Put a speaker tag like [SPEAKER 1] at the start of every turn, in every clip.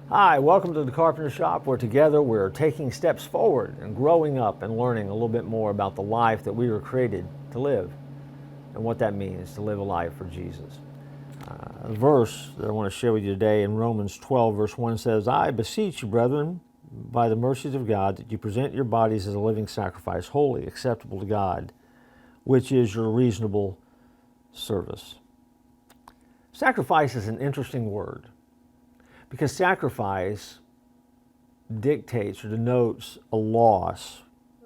[SPEAKER 1] Hi, welcome to the Carpenter Shop, where together we're taking steps forward and growing up and learning a little bit more about the life that we were created to live and what that means to live a life for Jesus. A verse that I want to share with you today in Romans 12, verse 1 says, I beseech you, brethren, by the mercies of God, that you present your bodies as a living sacrifice, holy, acceptable to God, which is your reasonable service. Sacrifice is an interesting word, because sacrifice dictates or denotes a loss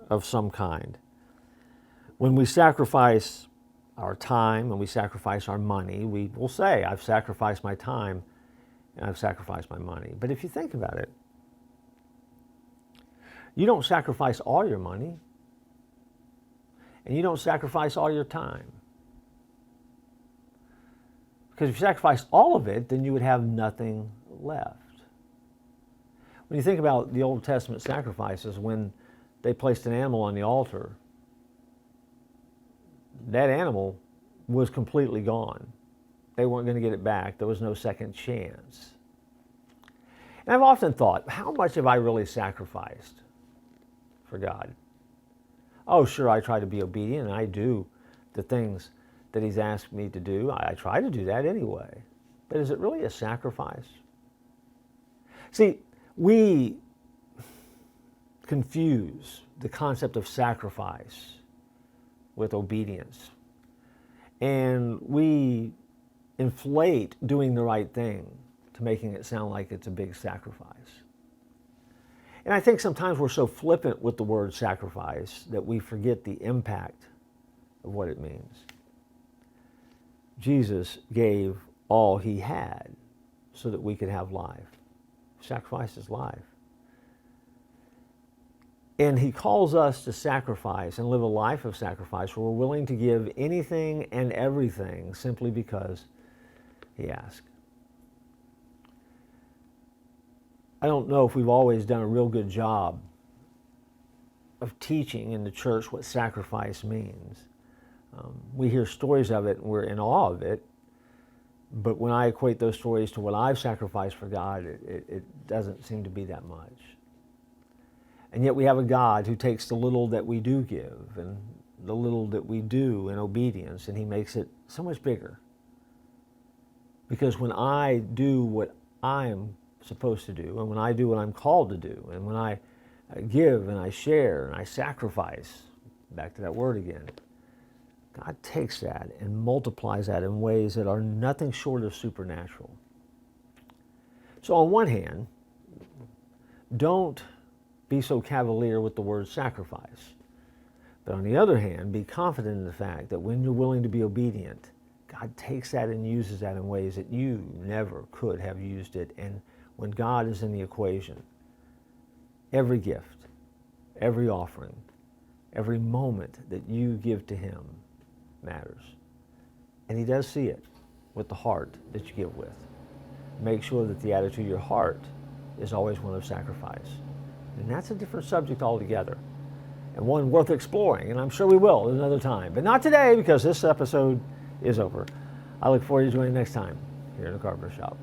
[SPEAKER 1] of some kind. When we sacrifice our time and we sacrifice our money, we will say, I've sacrificed my time and I've sacrificed my money. But if you think about it, you don't sacrifice all your money and you don't sacrifice all your time. Because if you sacrifice all of it, then you would have nothing left. When you think about the Old Testament sacrifices, when they placed an animal on the altar, that animal was completely gone. They weren't going to get it back. There was no second chance. And I've often thought, how much have I really sacrificed for God? Oh, sure, I try to be obedient, and I do the things that He's asked me to do. I try to do that anyway. But is it really a sacrifice? See, we confuse the concept of sacrifice with obedience. And we inflate doing the right thing to making it sound like it's a big sacrifice. And I think sometimes we're so flippant with the word sacrifice that we forget the impact of what it means. Jesus gave all He had so that we could have life. Sacrifice is life. And He calls us to sacrifice and live a life of sacrifice where we're willing to give anything and everything simply because He asked. I don't know if we've always done a real good job of teaching in the church what sacrifice means. We hear stories of it and we're in awe of it, but when I equate those stories to what I've sacrificed for God, it doesn't seem to be that much. And yet we have a God who takes the little that we do give and the little that we do in obedience, and He makes it so much bigger. Because when I do what I am supposed to do, and when I do what I'm called to do, and when I give and I share and I sacrifice, back to that word again, God takes that and multiplies that in ways that are nothing short of supernatural. So on one hand, don't be so cavalier with the word sacrifice. But on the other hand, be confident in the fact that when you're willing to be obedient, God takes that and uses that in ways that you never could have used it. And when God is in the equation, every gift, every offering, every moment that you give to Him matters. And He does see it with the heart that you give with. Make sure that the attitude of your heart is always one of sacrifice. And that's a different subject altogether, and one worth exploring, and I'm sure we will another time. But not today, because this episode is over. I look forward to joining you next time here in the Carpenter Shop.